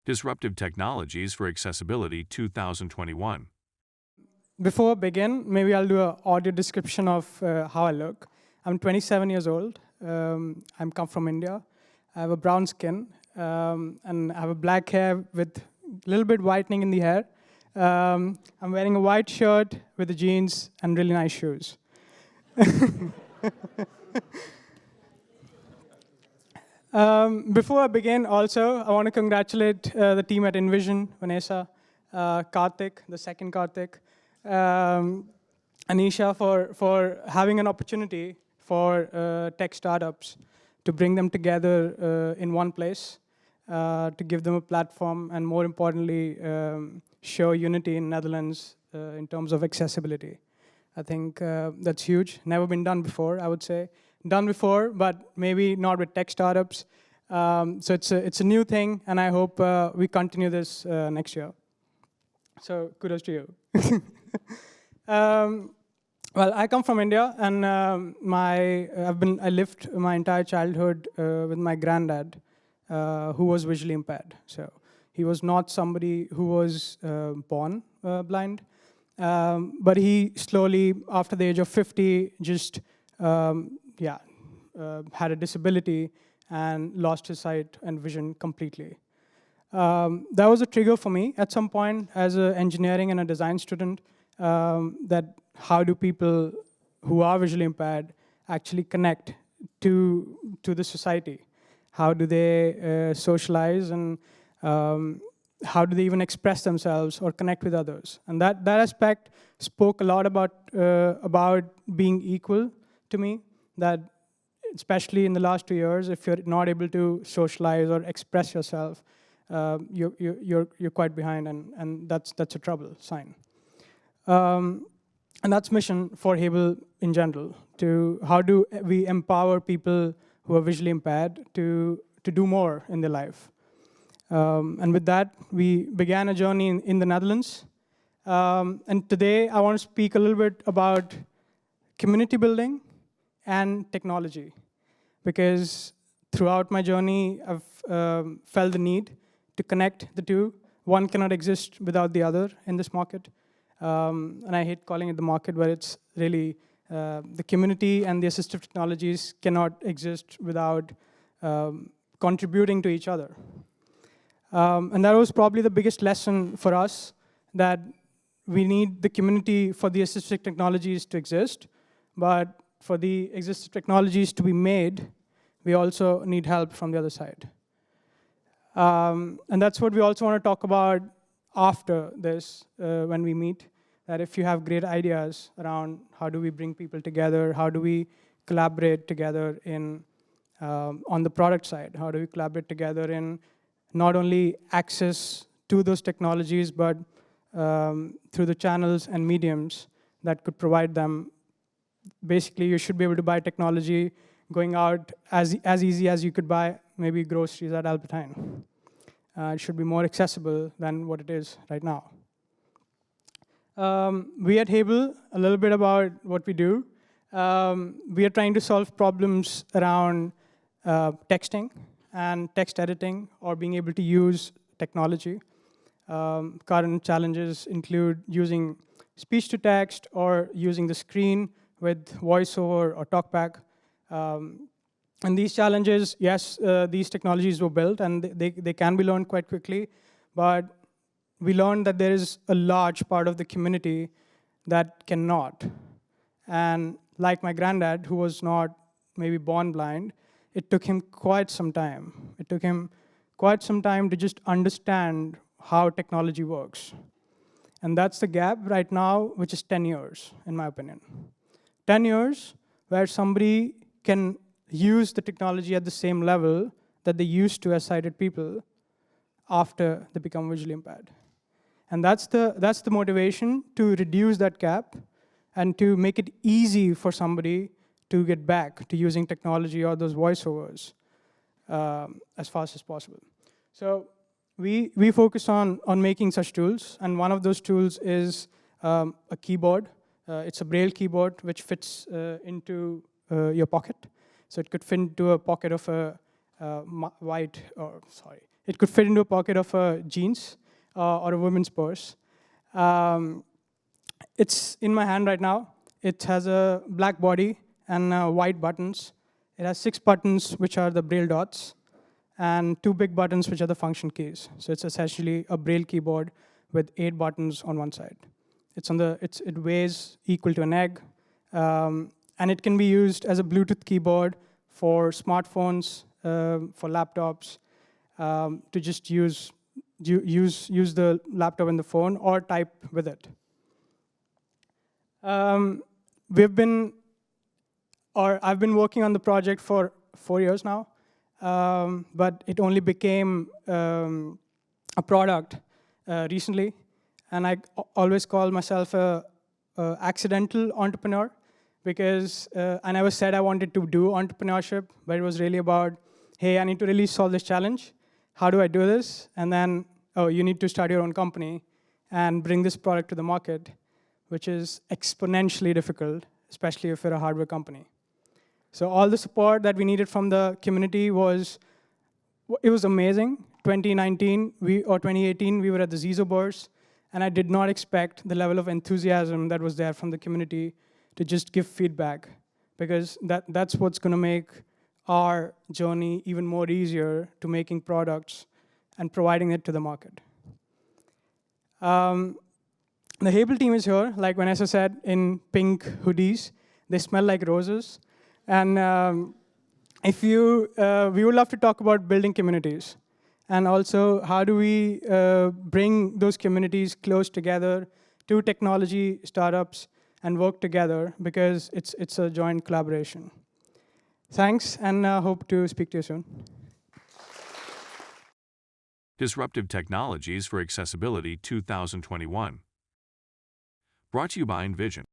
Disruptive Technologies for Accessibility 2021. Before I begin, maybe I'll do an audio description of how I look. I'm 27 years old. I come from India. I have a brown skin, and I have a black hair with a little bit whitening in the hair. I'm wearing a white shirt with the jeans and really nice shoes. Before I begin, also, I want to congratulate the team at Envision, Vanessa, Karthik, the second Karthik, Anisha for having an opportunity for tech startups to bring them together in one place, to give them a platform, and more importantly, show unity in Netherlands in terms of accessibility. I think that's huge. Never been done before, I would say. Done before, but maybe not with tech startups. So it's a new thing, and I hope we continue this next year. So kudos to you. Well, I come from India, and I lived my entire childhood with my granddad, who was visually impaired. So he was not somebody who was born blind, but he slowly, after the age of 50, just had a disability and lost his sight and vision completely. That was a trigger for me at some point as an engineering and a design student, that how do people who are visually impaired actually connect to the society? How do they socialize, and how do they even express themselves or connect with others? And that aspect spoke a lot about being equal to me, that especially in the last 2 years, if you're not able to socialize or express yourself, you're quite behind, and that's a trouble sign. And that's mission for Hable in general, to how do we empower people who are visually impaired to do more in their life. And with that, we began a journey in the Netherlands. And today, I want to speak a little bit about community building and technology, because throughout my journey, I've felt the need to connect the two. One cannot exist without the other in this market. And I hate calling it the market, but it's really the community and the assistive technologies cannot exist without contributing to each other. And that was probably the biggest lesson for us, that we need the community for the assistive technologies to exist, but for the assistive technologies to be made, we also need help from the other side. And that's what we also want to talk about after this, when we meet, that if you have great ideas around how do we bring people together, how do we collaborate together on the product side, how do we collaborate together in not only access to those technologies, but through the channels and mediums that could provide them. Basically, you should be able to buy technology going out as easy as you could buy maybe groceries at Albertine. It should be more accessible than what it is right now. We at Hable, a little bit about what we do. We are trying to solve problems around texting and text editing, or being able to use technology. Current challenges include using speech-to-text or using the screen with voiceover or talkback. And these challenges, yes, these technologies were built, and they can be learned quite quickly, but we learned that there is a large part of the community that cannot. And like my granddad, who was not maybe born blind, it took him quite some time. It took him quite some time to just understand how technology works. And that's the gap right now, which is 10 years, in my opinion. 10 years where somebody can use the technology at the same level that they used to as sighted people after they become visually impaired. And that's the motivation, to reduce that gap and to make it easy for somebody to get back to using technology or those voiceovers as fast as possible. So we focus on making such tools, and one of those tools is a keyboard. It's a Braille keyboard which fits into your pocket. So it could fit into a pocket of a It could fit into a pocket of a jeans or a woman's purse. It's in my hand right now. It has a black body and white buttons. It has 6 buttons, which are the Braille dots, and 2 big buttons, which are the function keys. So it's essentially a Braille keyboard with 8 buttons on one side. It weighs equal to an egg, and it can be used as a Bluetooth keyboard for smartphones, for laptops, to just use the laptop and the phone or type with it. I've been working on the project for 4 years now, but it only became a product recently. And I always call myself a accidental entrepreneur, because I never said I wanted to do entrepreneurship, but it was really about, hey, I need to really solve this challenge. How do I do this? And then, oh, you need to start your own company and bring this product to the market, which is exponentially difficult, especially if you're a hardware company. So all the support that we needed from the community was amazing. 2019 or 2018, we were at the Zizo Burst, and I did not expect the level of enthusiasm that was there from the community to just give feedback, because that's what's going to make our journey even more easier to making products and providing it to the market. The Hable team is here, like Vanessa said, in pink hoodies. They smell like roses. And we would love to talk about building communities. And also, how do we bring those communities close together to technology startups and work together, because it's a joint collaboration. Thanks, and hope to speak to you soon. Disruptive Technologies for Accessibility 2021. Brought to you by Envision.